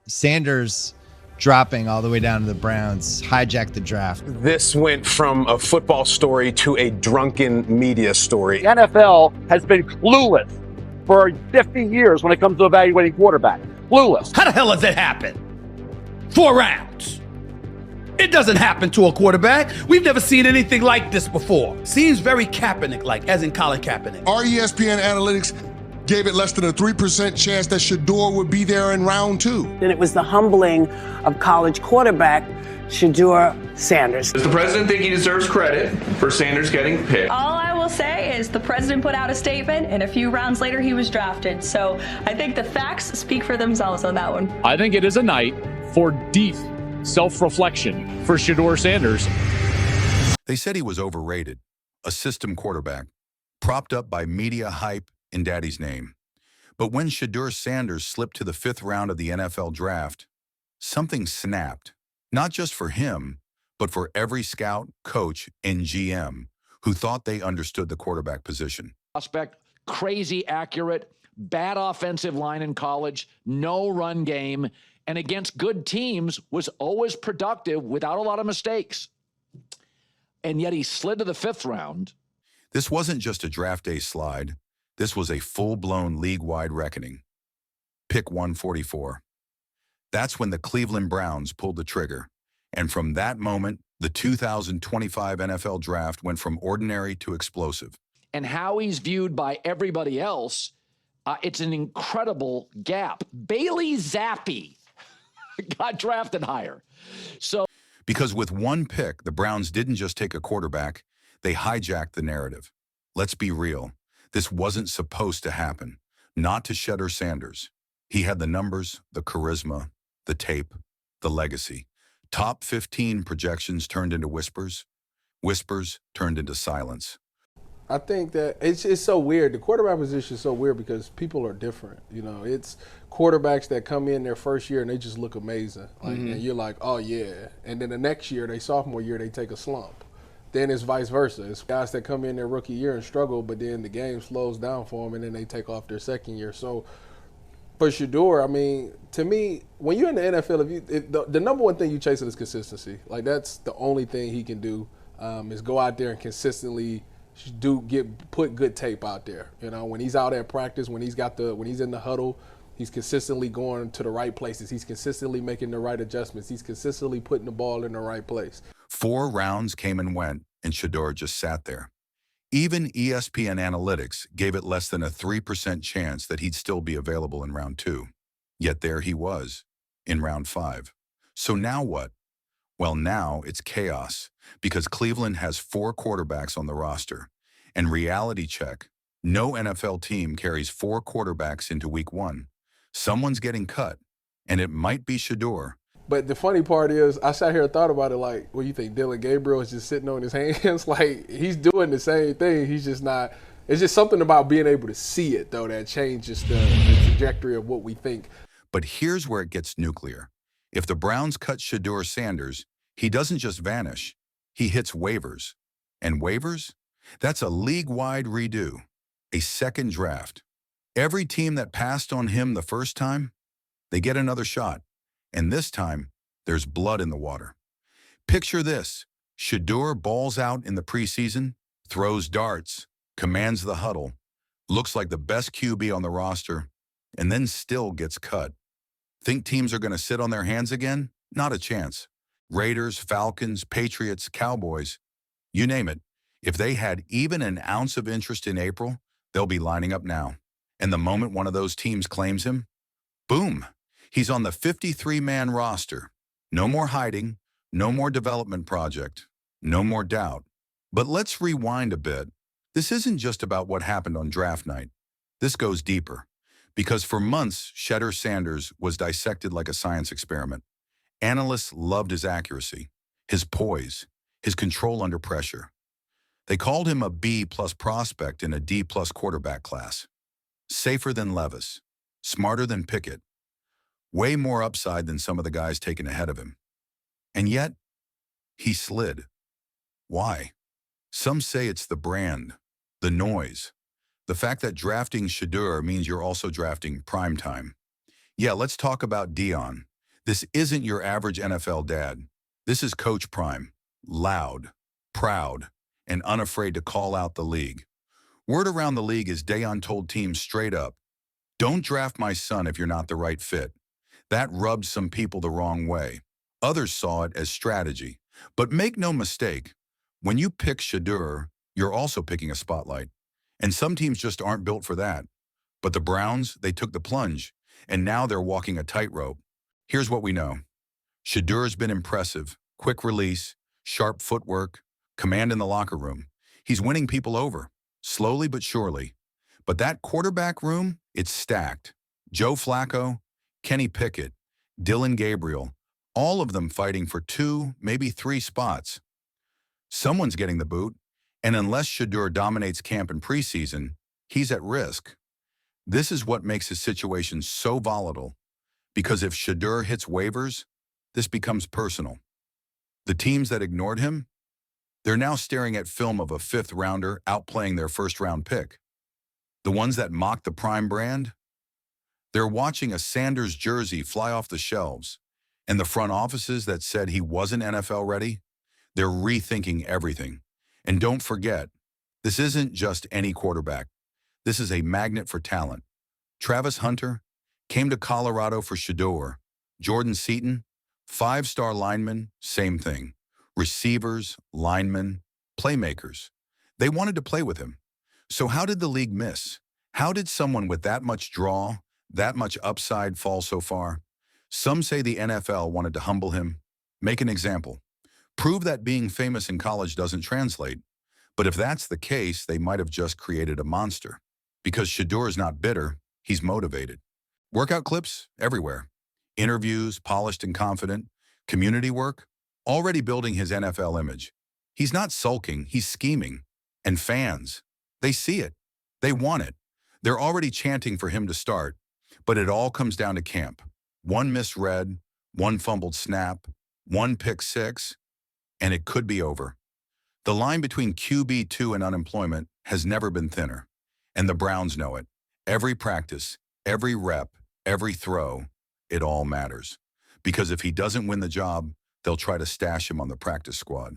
Sanders dropping all the way down to the Browns hijacked the draft. This went from a football story to a drunken media story. The NFL has been clueless for 50 years when it comes to evaluating quarterbacks. Clueless. How the hell does that happen? 4 rounds. It doesn't happen to a quarterback. We've never seen anything like this before. Seems very Kaepernick-like, as in Colin Kaepernick. Our ESPN analytics gave it less than a 3% chance that Shedeur would be there in round 2. And it was the humbling of college quarterback Shedeur Sanders. Does the president think he deserves credit for Sanders getting picked? All I will say is the president put out a statement, and a few rounds later he was drafted. So I think the facts speak for themselves on that one. I think it is a night for deep self-reflection for Shedeur Sanders. They said he was overrated, a system quarterback, propped up by media hype in daddy's name. But when Shedeur Sanders slipped to the 5th round of the NFL draft, something snapped, not just for him, but for every scout, coach, and GM who thought they understood the quarterback position. Prospect, crazy accurate, bad offensive line in college, no run game, and against good teams was always productive without a lot of mistakes. And yet he slid to the 5th round. This wasn't just a draft day slide. This was a full-blown league-wide reckoning. Pick 144. That's when the Cleveland Browns pulled the trigger. And from that moment, the 2025 NFL Draft went from ordinary to explosive. And how he's viewed by everybody else, it's an incredible gap. Bailey Zappi got drafted higher. Because with one pick, the Browns didn't just take a quarterback, they hijacked the narrative. Let's be real. This wasn't supposed to happen. Not to Shedeur Sanders. He had the numbers, the charisma, the tape, the legacy. Top 15 projections turned into whispers. Whispers turned into silence. I think that it's so weird. The quarterback position is so weird because people are different. You know, it's quarterbacks that come in their first year and they just look amazing. Like, and you're like, oh, yeah. And then the next year, their sophomore year, they take a slump. Then it's vice versa. It's guys that come in their rookie year and struggle, but then the game slows down for them, and then they take off their second year. So for Shedeur, I mean, to me, when you're in the NFL, the number one thing you chasing is consistency. Like, that's the only thing he can do is go out there and consistently put good tape out there. You know, when he's out at practice, when he's in the huddle, he's consistently going to the right places. He's consistently making the right adjustments. He's consistently putting the ball in the right place. 4 rounds came and went, and Shedeur just sat there. Even ESPN Analytics gave it less than a 3% chance that he'd still be available in round 2. Yet there he was, in round 5. So now what? Well, now it's chaos, because Cleveland has 4 quarterbacks on the roster. And reality check, no NFL team carries 4 quarterbacks into week 1. Someone's getting cut, and it might be Shedeur. But the funny part is, I sat here and thought about it like, what do you think, Dylan Gabriel is just sitting on his hands? Like, he's doing the same thing. He's just not – it's just something about being able to see it, though, that changes the trajectory of what we think. But here's where it gets nuclear. If the Browns cut Shedeur Sanders, he doesn't just vanish. He hits waivers. And waivers? That's a league-wide redo, a second draft. Every team that passed on him the first time, they get another shot. And this time, there's blood in the water. Picture this. Shedeur balls out in the preseason, throws darts, commands the huddle, looks like the best QB on the roster, and then still gets cut. Think teams are going to sit on their hands again? Not a chance. Raiders, Falcons, Patriots, Cowboys, you name it. If they had even an ounce of interest in April, they'll be lining up now. And the moment one of those teams claims him, boom. He's on the 53-man roster. No more hiding, no more development project, no more doubt. But let's rewind a bit. This isn't just about what happened on draft night. This goes deeper. Because for months, Shedeur Sanders was dissected like a science experiment. Analysts loved his accuracy, his poise, his control under pressure. They called him a B-plus prospect in a D-plus quarterback class. Safer than Levis, smarter than Pickett, way more upside than some of the guys taken ahead of him. And yet, he slid. Why? Some say it's the brand, the noise, the fact that drafting Shedeur means you're also drafting primetime. Yeah, let's talk about Dion, This isn't your average NFL dad. This is Coach Prime, loud, proud, and unafraid to call out the league. Word around the league is Deion told teams straight up, don't draft my son if you're not the right fit. That rubbed some people the wrong way. Others saw it as strategy. But make no mistake, when you pick Shedeur, you're also picking a spotlight. And some teams just aren't built for that. But the Browns, they took the plunge, and now they're walking a tightrope. Here's what we know. Shedeur's been impressive. Quick release, sharp footwork, command in the locker room. He's winning people over, slowly but surely. But that quarterback room, it's stacked. Joe Flacco, Kenny Pickett, Dylan Gabriel, all of them fighting for 2, maybe 3 spots. Someone's getting the boot, and unless Shedeur dominates camp in preseason, he's at risk. This is what makes his situation so volatile, because if Shedeur hits waivers, this becomes personal. The teams that ignored him, they're now staring at film of a 5th rounder outplaying their 1st-round pick. The ones that mocked the Prime brand, they're watching a Sanders jersey fly off the shelves, and the front offices that said he wasn't NFL ready, they're rethinking everything. And don't forget, this isn't just any quarterback. This is a magnet for talent. Travis Hunter came to Colorado for Shedeur. Jordan Seaton, 5-star lineman, same thing. Receivers, linemen, playmakers. They wanted to play with him. So how did the league miss? How did someone with that much draw, that much upside fall so far? Some say the NFL wanted to humble him, make an example, prove that being famous in college doesn't translate. But if that's the case, they might have just created a monster. Because Shedeur is not bitter, he's motivated. Workout clips everywhere. Interviews, polished and confident. Community work, already building his NFL image. He's not sulking, he's scheming. And fans, they see it. They want it. They're already chanting for him to start. But it all comes down to camp. 1 misread, 1 fumbled snap, 1 pick 6, and it could be over. The line between QB2 and unemployment has never been thinner. And the Browns know it. Every practice, every rep, every throw, it all matters. Because if he doesn't win the job, they'll try to stash him on the practice squad.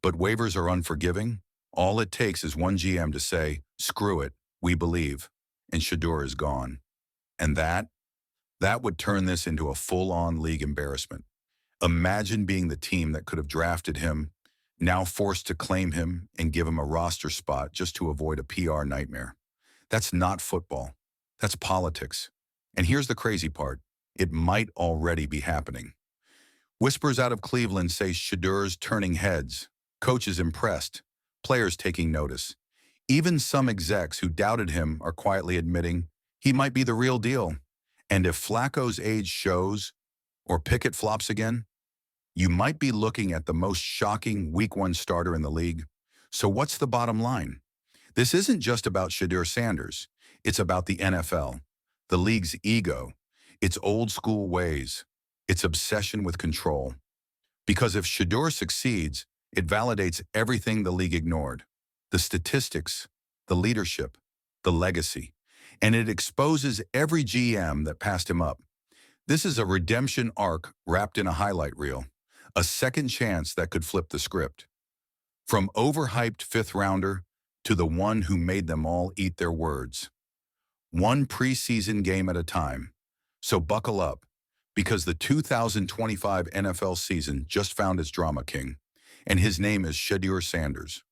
But waivers are unforgiving. All it takes is one GM to say, screw it, we believe, and Shedeur is gone. And that would turn this into a full-on league embarrassment. Imagine being the team that could have drafted him, now forced to claim him and give him a roster spot just to avoid a PR nightmare. That's not football. That's politics. And here's the crazy part. It might already be happening. Whispers out of Cleveland say Shedeur's turning heads, coaches impressed, players taking notice. Even some execs who doubted him are quietly admitting he might be the real deal. And if Flacco's age shows, or Pickett flops again, you might be looking at the most shocking Week 1 starter in the league. So what's the bottom line? This isn't just about Shedeur Sanders. It's about the NFL, the league's ego, its old school ways, its obsession with control. Because if Shedeur succeeds, it validates everything the league ignored. The statistics, the leadership, the legacy. And it exposes every GM that passed him up. This is a redemption arc wrapped in a highlight reel, a second chance that could flip the script. From overhyped 5th rounder to the one who made them all eat their words. One preseason game at a time. So buckle up, because the 2025 NFL season just found its drama king, and his name is Shedeur Sanders.